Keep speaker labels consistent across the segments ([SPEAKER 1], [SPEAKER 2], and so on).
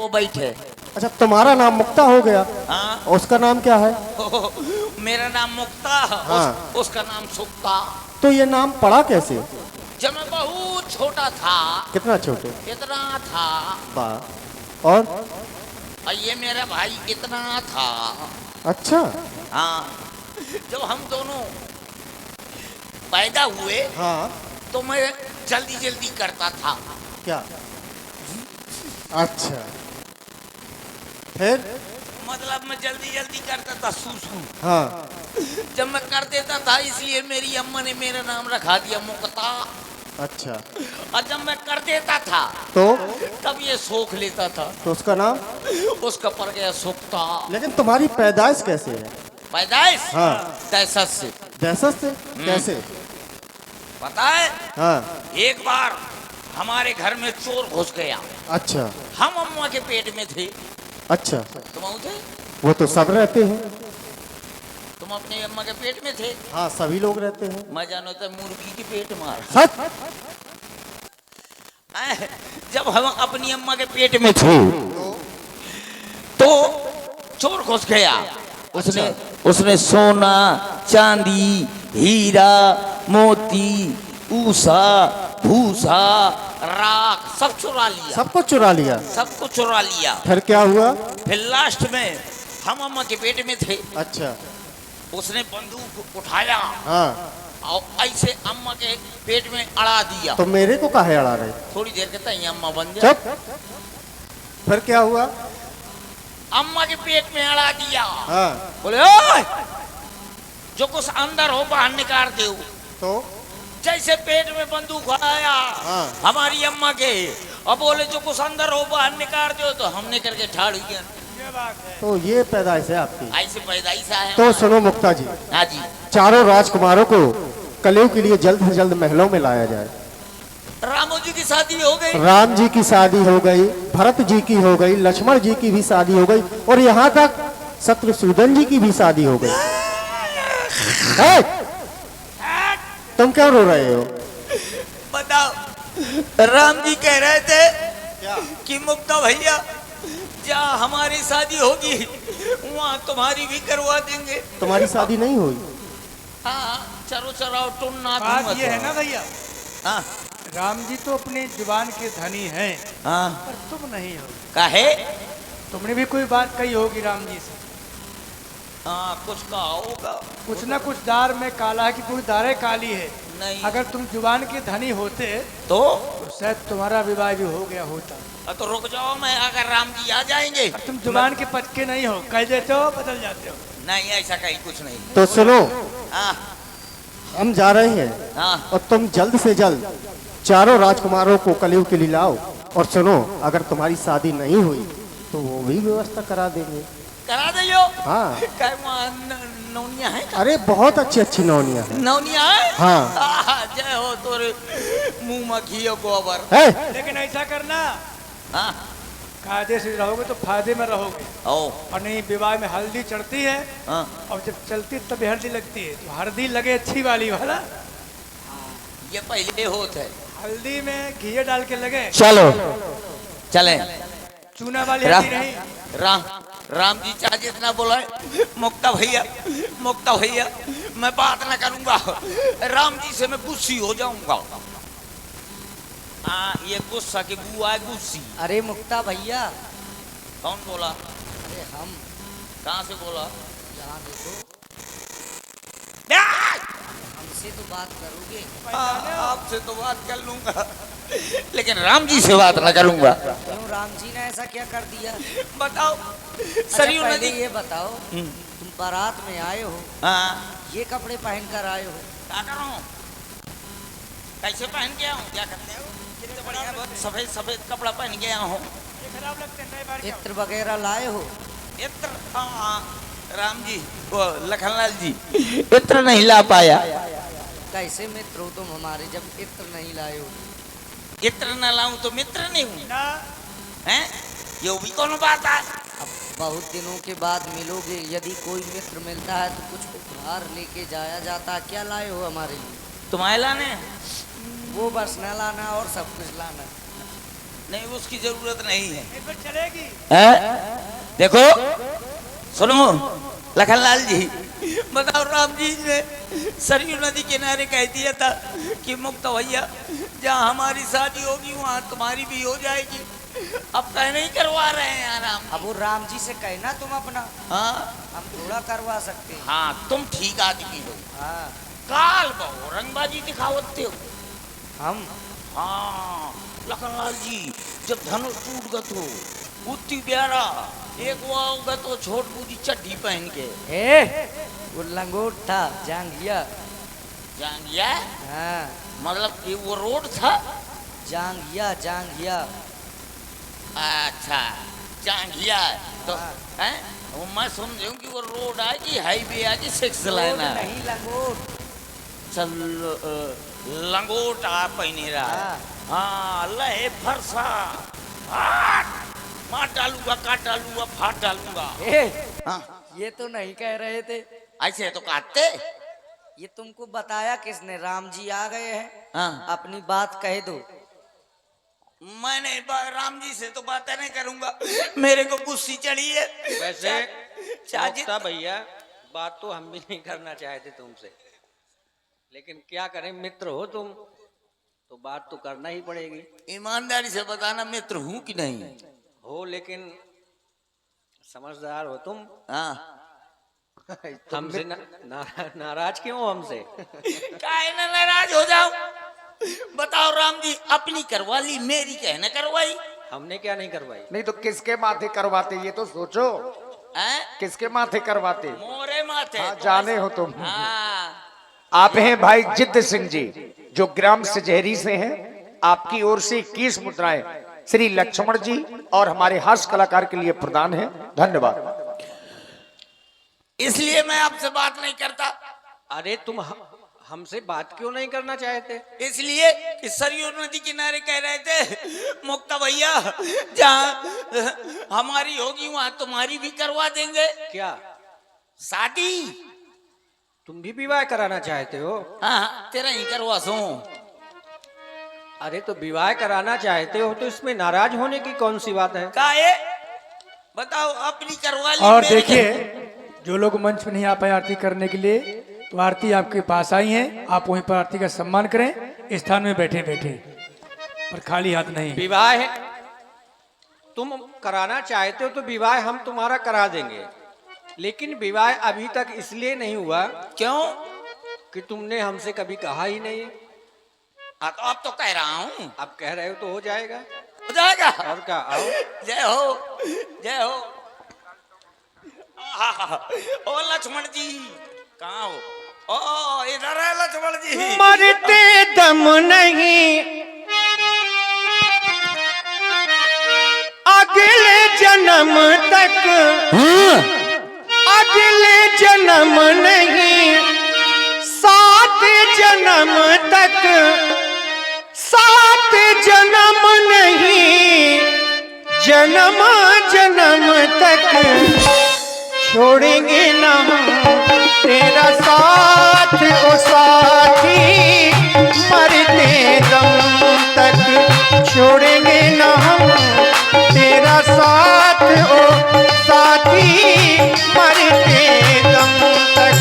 [SPEAKER 1] वो बैठे।
[SPEAKER 2] अच्छा, तुम्हारा नाम मुक्ता हो गया।
[SPEAKER 1] हाँ।
[SPEAKER 2] और उसका नाम क्या है?
[SPEAKER 1] मेरा नाम मुक्ता,
[SPEAKER 2] हाँ।
[SPEAKER 1] उसका नाम सुक्ता।
[SPEAKER 2] तो ये नाम पड़ा कैसे?
[SPEAKER 1] जब मैं बहुत छोटा था।
[SPEAKER 2] कितना छोटे?
[SPEAKER 1] इतना था।
[SPEAKER 2] वाह। और
[SPEAKER 1] ये मेरा भाई इतना था।
[SPEAKER 2] अच्छा।
[SPEAKER 1] हाँ। जब हम दोनों पैदा हुए,
[SPEAKER 2] हाँ।
[SPEAKER 1] तो मैं जल्दी जल्दी करता था।
[SPEAKER 2] क्या? अच्छा, फिर?
[SPEAKER 1] मतलब मैं जल्दी जल्दी करता था सूसू।
[SPEAKER 2] हाँ।
[SPEAKER 1] जब मैं कर देता था, इसलिए मेरी अम्मा ने मेरा नाम रखा दिया मुक्ता।
[SPEAKER 2] अच्छा।
[SPEAKER 1] और जब मैं कर देता था
[SPEAKER 2] तो
[SPEAKER 1] तब ये सोख लेता था,
[SPEAKER 2] तो उसका नाम?
[SPEAKER 1] उसका पड़ गया सुक्ता।
[SPEAKER 2] लेकिन तुम्हारी पैदाइश कैसे है?
[SPEAKER 1] पैदाइश?
[SPEAKER 2] हाँ।
[SPEAKER 1] दहशत से।
[SPEAKER 2] दहशत से? कैसे?
[SPEAKER 1] पता है,
[SPEAKER 2] हाँ।
[SPEAKER 1] एक बार हमारे घर में चोर घुस गया।
[SPEAKER 2] अच्छा।
[SPEAKER 1] हम अम्मा के पेट में थे।
[SPEAKER 2] अच्छा।
[SPEAKER 1] तुम थे?
[SPEAKER 2] वो तो सब रहते हैं।
[SPEAKER 1] तुम अपनी अम्मा के पेट में थे?
[SPEAKER 2] हाँ, सभी लोग रहते हैं।
[SPEAKER 1] मैं जानो तो मुर्गी की पेट मार।
[SPEAKER 2] सच?
[SPEAKER 1] जब हम अपनी अम्मा के पेट में थे तो चोर घुस गया। उसने सोना, चांदी, हीरा, मोती, ऊषा, भूसा, राख सब चुरा लिया।
[SPEAKER 2] सब कुछ चुरा लिया?
[SPEAKER 1] सब कुछ चुरा लिया।
[SPEAKER 2] फिर क्या हुआ?
[SPEAKER 1] फिर लास्ट में हम अम्मा के पेट में थे।
[SPEAKER 2] अच्छा।
[SPEAKER 1] उसने बंदूक उठाया।
[SPEAKER 2] हाँ।
[SPEAKER 1] और ऐसे अम्मा के पेट में अड़ा दिया।
[SPEAKER 2] तो मेरे को काहे अड़ा रहे?
[SPEAKER 1] थोड़ी देर के तक अम्मा बन जाए।
[SPEAKER 2] चुप। फिर क्या हुआ?
[SPEAKER 1] अम्मा के पेट में अड़ा दिया।
[SPEAKER 2] हाँ।
[SPEAKER 1] बोले ओए, जो कुछ अंदर हो बाहर निकाल दो।
[SPEAKER 2] तो
[SPEAKER 1] जैसे पेट में बंदूक आया
[SPEAKER 2] हाँ।
[SPEAKER 1] हमारी अम्मा के, अब बोले जो कुछ अंदर हो बाहर निकाल दो, तो हमने करके ठाड़ गया।
[SPEAKER 2] तो ये पैदाइश है आपकी?
[SPEAKER 1] ऐसे पैदाइश है।
[SPEAKER 2] तो सुनो मुक्ता जी,
[SPEAKER 1] हाँ जी।
[SPEAKER 2] चारों राजकुमारों को कलयुग के लिए जल्द से जल्द महलों में लाया जाए।
[SPEAKER 1] रामो जी की शादी हो गई।
[SPEAKER 2] राम जी की शादी हो गई, भरत जी की हो गई, लक्ष्मण जी की भी शादी हो गई, और यहाँ तक शत्रुसूदन जी की भी शादी हो गई। तुम क्यों रो रहे हो?
[SPEAKER 1] बताओ, राम जी कह रहे थे कि मुक्ता भैया जहाँ हमारी शादी होगी वहाँ तुम्हारी भी करवा देंगे।
[SPEAKER 2] तुम्हारी शादी नहीं हुई?
[SPEAKER 1] हाँ, चलो चलाओ टुन्ना।
[SPEAKER 3] बात ये है ना भैया,
[SPEAKER 1] हाँ।
[SPEAKER 3] राम जी तो अपनी जुबान के धनी हैं,
[SPEAKER 1] हाँ।
[SPEAKER 3] पर तुम नहीं हो।
[SPEAKER 1] काहे?
[SPEAKER 3] तुमने भी कोई बात कही होगी राम जी से।
[SPEAKER 1] हाँ, कुछ कहा होगा।
[SPEAKER 3] कुछ ना कुछ दार में काला है कि पूरी दारें काली है।
[SPEAKER 1] नहीं।
[SPEAKER 3] अगर तुम जुबान के धनी होते
[SPEAKER 1] तो
[SPEAKER 3] शायद तुम्हारा विवाह भी हो गया होता।
[SPEAKER 1] तो रुक जाओ, मैं अगर राम जी आ जाएंगे।
[SPEAKER 3] तुम जुबान के पक्के नहीं हो, कह देते हो बदल जाते हो।
[SPEAKER 1] नहीं, ऐसा कहीं कुछ नहीं।
[SPEAKER 2] तो सुनो,
[SPEAKER 1] हाँ।
[SPEAKER 2] हम जा रहे हैं
[SPEAKER 1] हाँ।
[SPEAKER 2] और तुम जल्द से जल्द चारों राजकुमारों को कलयुग के लिए लाओ। और सुनो, अगर तुम्हारी शादी नहीं हुई तो वो भी व्यवस्था करा देंगे।
[SPEAKER 1] करा दियो।
[SPEAKER 2] हाँ।
[SPEAKER 1] नौनिया है?
[SPEAKER 2] अरे बहुत अच्छी अच्छी नौनिया है।
[SPEAKER 1] नौनिया है?
[SPEAKER 2] हाँ।
[SPEAKER 1] जय हो तोरे मुंह में घी और गोबर।
[SPEAKER 2] है?
[SPEAKER 3] लेकिन ऐसा करना,
[SPEAKER 1] हाँ।
[SPEAKER 3] कायदे से रहोगे तो फायदे में रहोगे।
[SPEAKER 1] ओ।
[SPEAKER 3] और नहीं, विवाह में हल्दी चढ़ती है।
[SPEAKER 1] हाँ।
[SPEAKER 3] और जब चलती तब हल्दी लगती है, तो हल्दी लगे अच्छी वाली वाला।
[SPEAKER 1] ये पहले होता है।
[SPEAKER 3] हल्दी में घी डाल के लगे।
[SPEAKER 1] चलो चले।
[SPEAKER 3] चूना वाली हल्दी नहीं।
[SPEAKER 1] राम जी चाहे जितना बोला मुक्ता भैया, मुक्ता भैया मैं बात ना करूंगा, राम जी से मैं गुस्सी हो जाऊंगा। हाँ, ये गुस्सा की बुआ है, गुस्सी।
[SPEAKER 4] अरे मुक्ता भैया।
[SPEAKER 1] कौन बोला?
[SPEAKER 4] अरे हम।
[SPEAKER 1] कहाँ से बोला?
[SPEAKER 4] यहाँ देखो, हमसे तो बात करोगे?
[SPEAKER 1] आपसे तो बात कर लूंगा, लेकिन राम जी से बात ना करूंगा।
[SPEAKER 4] क्यों, राम जी ने ऐसा क्या कर दिया?
[SPEAKER 1] बताओ।
[SPEAKER 4] अच्छा,
[SPEAKER 1] सरयू
[SPEAKER 4] पहले
[SPEAKER 1] नदी।
[SPEAKER 4] ये बताओ, तुम बारात में आए हो,
[SPEAKER 1] हाँ।
[SPEAKER 4] ये कपड़े पहन कर आए हो?
[SPEAKER 1] क्या कर रहा हूँ? कैसे पहन के आया हूँ? क्या करते हो? कितने बढ़िया, बहुत सफेद सफेद कपड़ा पहन के आया हूँ।
[SPEAKER 3] खराब लगते हैं, नए बार क्या?
[SPEAKER 4] इत्र वगैरह लाए हो?
[SPEAKER 1] इत्र? हाँ, राम जी, वो लखनलाल जी इत्र नहीं ला पाया।
[SPEAKER 4] कैसे मित्र हो तुम हमारे जब इत्र नहीं लाए हो?
[SPEAKER 1] इत्र न लाऊं तो मित्र नहीं हूँ?
[SPEAKER 3] ना।
[SPEAKER 1] हैं? ये भी कौन बात है?
[SPEAKER 4] अब बहुत दिनों के बाद मिलोगे, यदि कोई मित्र मिलता है तो कुछ उपहार लेके जाया जाता। क्या लाए हो हमारे लिए?
[SPEAKER 1] तुम्हारे लाने?
[SPEAKER 4] वो बस न लाना और सब कुछ लाना।
[SPEAKER 1] नहीं उसकी जरूरत नहीं है।
[SPEAKER 3] फिर चलेगी।
[SPEAKER 1] देखो सुनो लखनलाल जी, बताओ राम जी ने सरयू नदी किनारे कह दिया था कि मुक्त भैया जहाँ हमारी शादी होगी वहाँ तुम्हारी भी हो जाएगी। अब कह नहीं करवा रहे हैं आराम।
[SPEAKER 4] अब वो राम जी से कहना तुम अपना,
[SPEAKER 1] हाँ
[SPEAKER 4] हम थोड़ा करवा सकते हैं।
[SPEAKER 1] हाँ तुम ठीक आदमी हो।
[SPEAKER 4] हाँ
[SPEAKER 1] काल बहु रंगबाजी दिखावते हो।
[SPEAKER 4] हम
[SPEAKER 1] हाँ लखनलाल जी जब धनुष टूट गत हो उतनी प्यारा एक वो होगा तो छोट बूदी चड्डी पहन के
[SPEAKER 4] वो लंगोट था जांघिया।
[SPEAKER 1] जांगिया
[SPEAKER 4] हाँ
[SPEAKER 1] मतलब ये वो रोड था।
[SPEAKER 4] जांघिया जांघिया।
[SPEAKER 1] अच्छा जांगिया तो
[SPEAKER 4] हाँ।
[SPEAKER 1] हैं वो मैं समझूं कि वो रोड आएगी हाईवे आएगी 6 लाइन
[SPEAKER 4] रोड नहीं लंगोट।
[SPEAKER 1] चल लंगोट आ पहने रहा है। हाँ लहे फरसा मार डालूंगा काट डालूंगा फाट डालूंगा। हाँ
[SPEAKER 4] ये तो नहीं कह रहे थे।
[SPEAKER 1] ऐसे तो कहते।
[SPEAKER 4] ये तुमको बताया किसने? राम जी आ गए हैं।
[SPEAKER 1] हाँ
[SPEAKER 4] अपनी बात कह दो।
[SPEAKER 1] मैंने राम जी से तो बातें नहीं करूंगा, मेरे को गुस्सी चढ़ी है।
[SPEAKER 5] वैसे
[SPEAKER 1] चाची
[SPEAKER 5] मुक्ता भैया बात तो हम भी नहीं करना चाहते तुमसे, लेकिन क्या करें, मित्र हो तुम तो बात तो करना ही पड़ेगी।
[SPEAKER 1] ईमानदारी से बताना मित्र हूँ कि नहीं
[SPEAKER 5] हो, लेकिन समझदार हो तुम।
[SPEAKER 1] हाँ
[SPEAKER 5] हमसे नाराज क्यों हो हमसे?
[SPEAKER 1] काहे ना नाराज हो जाऊं? बताओ राम जी अपनी करवा ली मेरी कहना करवाई।
[SPEAKER 5] हमने क्या नहीं करवाई?
[SPEAKER 6] नहीं तो किसके माथे करवाते ये तो सोचो।
[SPEAKER 1] हैं?
[SPEAKER 6] किसके माथे करवाते?
[SPEAKER 1] मोरे माथे।
[SPEAKER 6] हाँ, जाने हो तुम।
[SPEAKER 1] हाँ
[SPEAKER 6] आप हैं भाई जिद्द सिंह जी जो ग्राम सजहरी से हैं। आपकी ओर से 21 मुद्राएं श्री लक्ष्मण जी और हमारे हास्य कलाकार के लिए प्रदान है। धन्यवाद।
[SPEAKER 1] इसलिए मैं आपसे बात नहीं करता।
[SPEAKER 5] अरे तुम हमसे बात क्यों नहीं करना चाहते?
[SPEAKER 1] इसलिए कि सरयू नदी किनारे कह रहे थे मुक्ता भैया जहाँ हमारी होगी वहाँ तुम्हारी भी करवा देंगे।
[SPEAKER 5] क्या
[SPEAKER 1] शादी?
[SPEAKER 5] तुम भी विवाह कराना चाहते हो?
[SPEAKER 1] हाँ तेरा ही करवा सो।
[SPEAKER 5] अरे तो विवाह कराना चाहते हो तो इसमें नाराज होने की कौन सी बात है?
[SPEAKER 1] काहे बताओ अपनी करवा ली
[SPEAKER 3] और
[SPEAKER 1] मेरी
[SPEAKER 3] देखिए जो लोग मंच पे नहीं आ पाए आरती करने के लिए, तो आरती आपके पास आई है, आप वहीं पर आरती का सम्मान करें। स्थान में बैठे बैठे पर खाली हाथ नहीं।
[SPEAKER 5] विवाह है तुम कराना चाहते हो तो विवाह हम तुम्हारा करा देंगे, लेकिन विवाह अभी तक इसलिए नहीं हुआ
[SPEAKER 1] क्यों?
[SPEAKER 5] कि तुमने हमसे कभी कहा ही नहीं।
[SPEAKER 1] हाँ तो अब तो कह रहा हूँ।
[SPEAKER 5] अब कह रहे हो तो हो जाएगा।
[SPEAKER 1] हो जाएगा।
[SPEAKER 5] और क्या, आओ।
[SPEAKER 1] जय हो जय हो। ओ लक्ष्मण जी कहाँ हो? ओ इधर है लक्ष्मण जी।
[SPEAKER 6] मरते दम नहीं अगले जन्म तक, अगले जन्म नहीं 7 जन्म तक, 7 जन्म नहीं जन्म जन्म तक छोड़ेंगे ना हम तेरा साथ ओ साथी, मरते दम तक छोड़ेंगे ना हम तेरा साथ ओ साथी, मरते दम तक।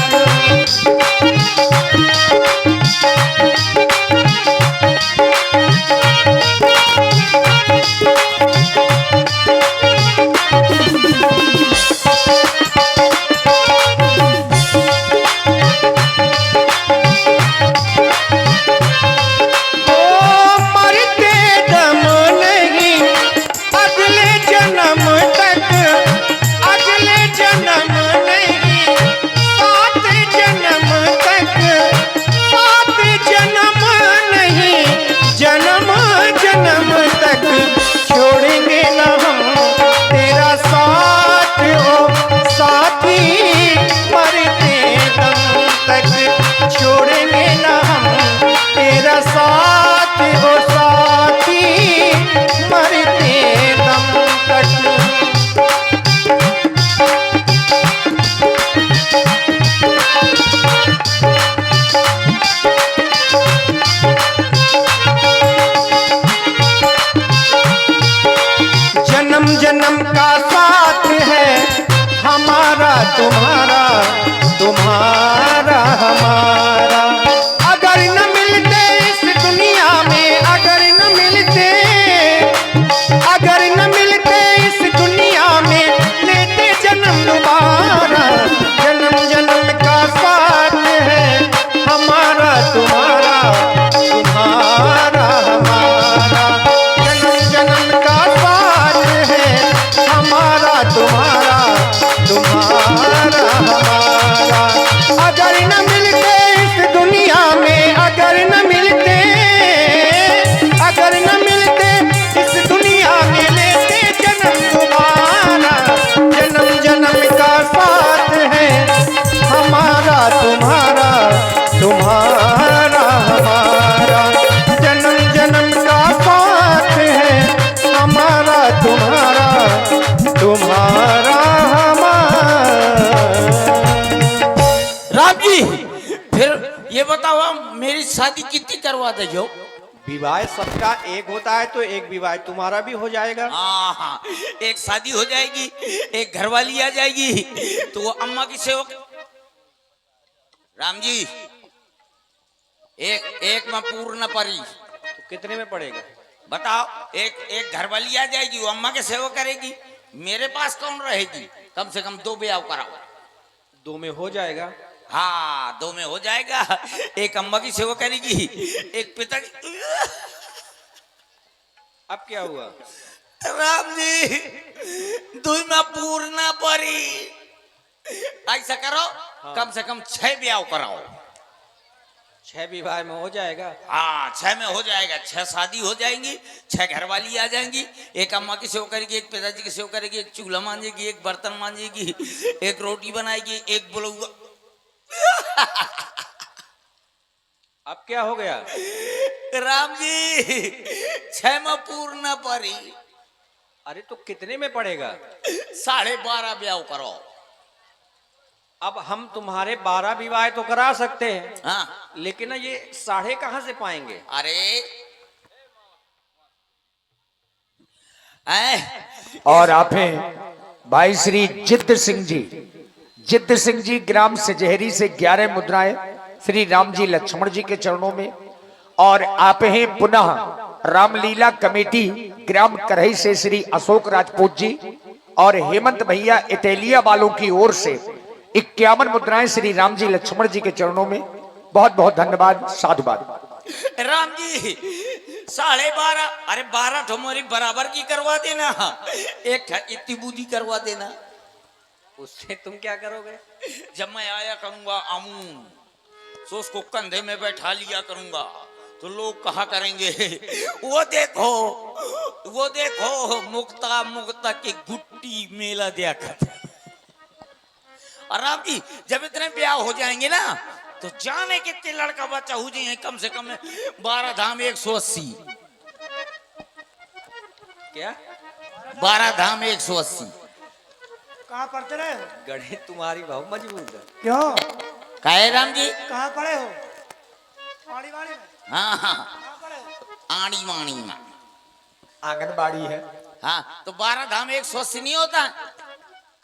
[SPEAKER 2] का साथ है, हमारा तुम्हारा, तुम्हारा हमारा। अगर न मिलते इस दुनिया में, अगर न मिलते, अगर न मिलते इस दुनिया में, लेते जन्म दोबारा। जन्म जन्म का साथ है, हमारा तुम्हारा, तुम्हारा हमारा। जन्म जन्म का साथ है, हमारा तुम्हारा, तुम्हारा हमारा। अगर न मिलते इस दुनिया में, अगर न मिलते, अगर न मिलते इस दुनिया में, लेते जन्म दोबारा। जन्म जन्म का साथ है, हमारा तुम्हारा, तुम्हारा हमारा। जन्म जन्म का साथ है, हमारा तुम्हारा, तुम्हारा हमारा।
[SPEAKER 1] राम जी, फिर ये बताओ आप मेरी शादी कितनी करवा दो?
[SPEAKER 7] विवाह सबका एक होता है, तो एक विवाह तुम्हारा भी हो जाएगा।
[SPEAKER 1] हाँ, एक शादी हो जाएगी, एक घरवाली आ जाएगी, तो वो अम्मा की सेवक। राम जी, एक में पूर्ण परी,
[SPEAKER 7] तो कितने में पड़ेगा?
[SPEAKER 1] बताओ। एक घरवाली आ जाएगी, वो अम्मा के सेवा करेगी, मेरे पास कौन रहेगी? कम से कम 2 ब्याह कराओ।
[SPEAKER 7] 2 में हो जाएगा।
[SPEAKER 1] हाँ, 2 में हो जाएगा। एक अम्मा की सेवा करेगी, एक पिताजी।
[SPEAKER 7] अब क्या हुआ?
[SPEAKER 1] राम जी, 2 में पूर्ण परी। ऐसा करो, कम से कम 6 ब्याह कराओ।
[SPEAKER 7] 6 विवाह में हो जाएगा।
[SPEAKER 1] हाँ, 6 में हो जाएगा। 6 शादी हो जाएंगी, 6 घरवाली आ जाएंगी, एक अम्मा की सेवा करेगी, एक पिताजी की सेवा करेगी, एक चूल्हा मांजेगी, एक बर्तन मांजेगी, एक रोटी बनाएगी, एक बुलौआ।
[SPEAKER 7] अब क्या हो गया?
[SPEAKER 1] राम जी, 6 में पूर्ण परी।
[SPEAKER 7] अरे तो कितने में पड़ेगा?
[SPEAKER 1] 12.5 ब्याह करो।
[SPEAKER 7] अब हम तुम्हारे 12 विवाह तो करा सकते हैं।
[SPEAKER 1] हाँ,
[SPEAKER 7] लेकिन ना ये 12.5 कहाँ से पाएंगे?
[SPEAKER 1] अरे
[SPEAKER 6] और आप हैं भाई श्री जिद्द सिंह जी। जिद्द सिंह जी ग्राम सजहरी से 11 मुद्राएं श्री राम जी लक्ष्मण जी के चरणों में। और आप हैं पुनः रामलीला कमेटी ग्राम करही से श्री अशोक राजपूत जी और हेमंत भैया इटेलिया वालों की ओर से 51 मुद्राएं श्री राम जी लक्ष्मण जी के चरणों में। बहुत बहुत धन्यवाद, साधुवाद।
[SPEAKER 1] राम जी, 12.5, अरे 12 तुम्हारी बराबर की करवा देना, एक इतनी बूदी करवा देना।
[SPEAKER 7] उससे तुम क्या करोगे?
[SPEAKER 1] जब मैं आया करूंगा अमून, तो उसको कंधे में बैठा लिया करूंगा, तो लोग कहा करेंगे वो देखो मुक्ता मुक्ता की गुट्टी मेला दिया करते। और राम जी, जब इतने ब्याह हो जाएंगे ना, तो जाने कितने लड़का बच्चा हो जाए, कम से कम 12 धाम 180।
[SPEAKER 7] क्या?
[SPEAKER 3] 12 धाम 180।
[SPEAKER 8] कहाँ पढ़ते रहे हो?
[SPEAKER 7] गणित तुम्हारी बहुत मजबूत है।
[SPEAKER 8] क्यों?
[SPEAKER 1] काहे राम जी?
[SPEAKER 8] कहाँ पढ़े हो? आड़ी वाड़ी में?
[SPEAKER 1] हाँ हाँ,
[SPEAKER 8] कहाँ पढ़े हो?
[SPEAKER 1] आड़ी वाणी में।
[SPEAKER 6] आंगनबाड़ी है।
[SPEAKER 1] हाँ, तो 12 धाम 180 नहीं होता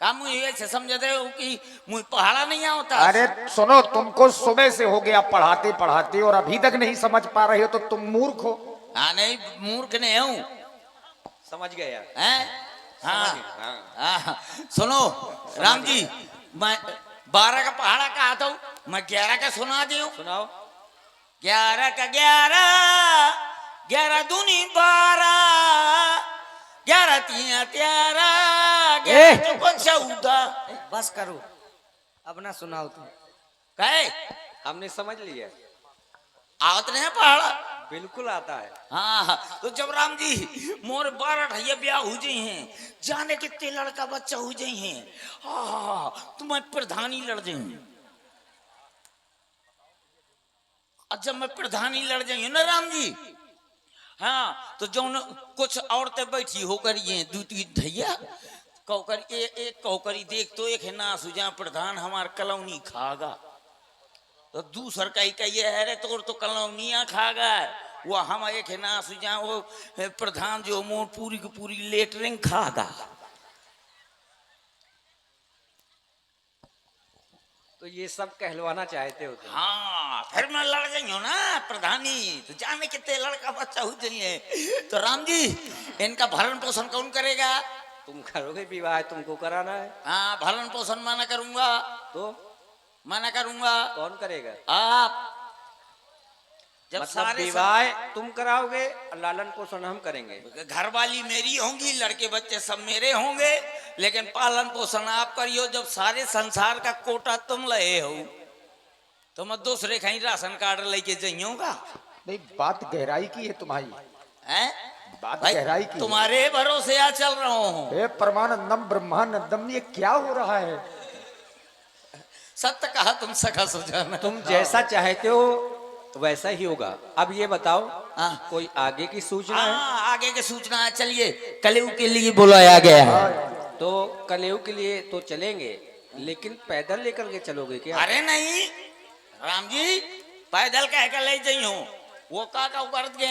[SPEAKER 1] का? मुझे ऐसे समझते हो कि मुझे पहाड़ा नहीं होता?
[SPEAKER 6] अरे सुनो, तुमको सुबह से हो गया पढ़ाते पढ़ाते और अभी तक नहीं समझ पा रहे हो, तो तुम मूर्ख हो।
[SPEAKER 1] हाँ, नहीं मूर्ख नहीं हूँ।
[SPEAKER 7] समझ गया?
[SPEAKER 1] हैं? हाँ,
[SPEAKER 7] हाँ।
[SPEAKER 1] हाँ, सुनो राम जी, मैं 12 का पहाड़ा कहा था, मैं 11 का सुना दूं।
[SPEAKER 7] सुनाओ।
[SPEAKER 1] 11 का 11, 11 दूनी 12, 11 तिया 13, 11 चौको 14।
[SPEAKER 4] बस करो, अब ना सुनाओ तुम।
[SPEAKER 1] कहे
[SPEAKER 7] हमने समझ लिया।
[SPEAKER 1] आवत नहीं है पहाड़ा?
[SPEAKER 7] बिल्कुल आता है।
[SPEAKER 1] हाँ, तो जब राम जी मोर 12 ढैया ब्याह हो जाए हैं, जाने कितने लड़का बच्चा हो जाए हैं, हाँ, तो मैं प्रधानी लड़ जाऊं। और जब मैं प्रधानी लड़ जाऊं ना राम जी, हाँ, तो जो कुछ औरतें बैठी होकर ये 2-3 ढैया कहकर एक कहकरी देख तो एक है ना सुजा प्रधान हमार कलौनी खागा, तो दूसर का ये है रे तो कलौनिया खागा, वो हम एक है ना सुजा वो प्रधान जो मोर पूरी की पूरी लेटरिंग खागा।
[SPEAKER 5] ये सब कहलवाना चाहते हो तुम।
[SPEAKER 1] हाँ फिर मैं लड़ गई हूँ ना प्रधानी, तो जाने कितने लड़का बच्चा हो जाइए। तो राम जी इनका भरण पोषण कौन करेगा?
[SPEAKER 5] तुम करोगे विवाह, तुमको कराना है।
[SPEAKER 1] हाँ भरण पोषण माना करूंगा,
[SPEAKER 5] तो
[SPEAKER 1] माना करूंगा।
[SPEAKER 5] कौन करेगा?
[SPEAKER 1] आप जब
[SPEAKER 5] मतलब
[SPEAKER 1] सारे
[SPEAKER 5] विवाह तुम कराओगे और लालन पोषण हम करेंगे।
[SPEAKER 1] घर वाली मेरी होंगी, लड़के बच्चे सब मेरे होंगे, लेकिन पालन पोषण आप करियो। जब सारे संसार का कोटा तुम लए हो तो मैं दूसरे कहीं राशन कार्ड लेके जाइयोगा?
[SPEAKER 6] नहीं, बात गहराई की है तुम्हारी।
[SPEAKER 1] हैं?
[SPEAKER 6] बात
[SPEAKER 1] भाई,
[SPEAKER 6] गहराई की है।
[SPEAKER 1] तुम्हारे भरोसे आ चल रहा हूँ।
[SPEAKER 6] हे परमानंदम ब्रह्मानंदम, ये क्या हो रहा है?
[SPEAKER 1] सत्य कहा तुम सखा सुजाना।
[SPEAKER 5] तुम जैसा चाहते हो वैसा ही होगा। अब ये बताओ,
[SPEAKER 1] हाँ।
[SPEAKER 5] कोई आगे की सूचना है?
[SPEAKER 1] हाँ आगे की सूचना है। चलिए कलयुग के लिए बुलाया गया है।
[SPEAKER 5] तो कलयुग के लिए तो चलेंगे, लेकिन पैदल लेकर के चलोगे क्या?
[SPEAKER 1] अरे नहीं राम जी, पैदल कह कर ले जाइयो, वो का कर गए